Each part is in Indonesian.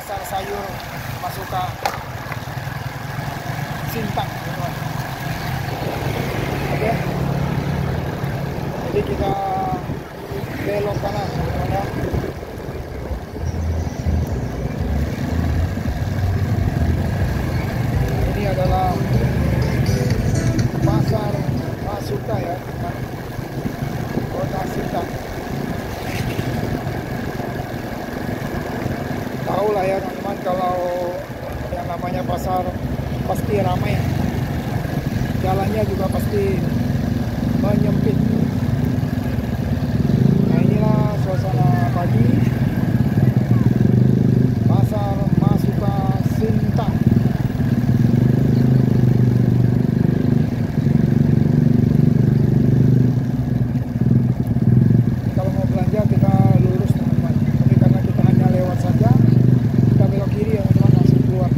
pasar sayur Masuka Sintang, teman-teman. Oke, jadi kita belok kanan, teman-teman ya. Ini adalah pasar Masuka ya, teman. Kota Sintang. Tahu lah ya teman-teman, kalau yang namanya pasar pasti ramai, jalannya juga pasti menyempit. Nah, inilah suasana pagi pasar Masuka Sintang. Kalau mau belanja kita lurus teman-teman, tapi karena kita hanya lewat saja, kita belok kiri ya teman-teman, langsung keluar.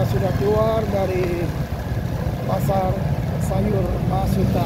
Sudah keluar dari pasar sayur Masuka.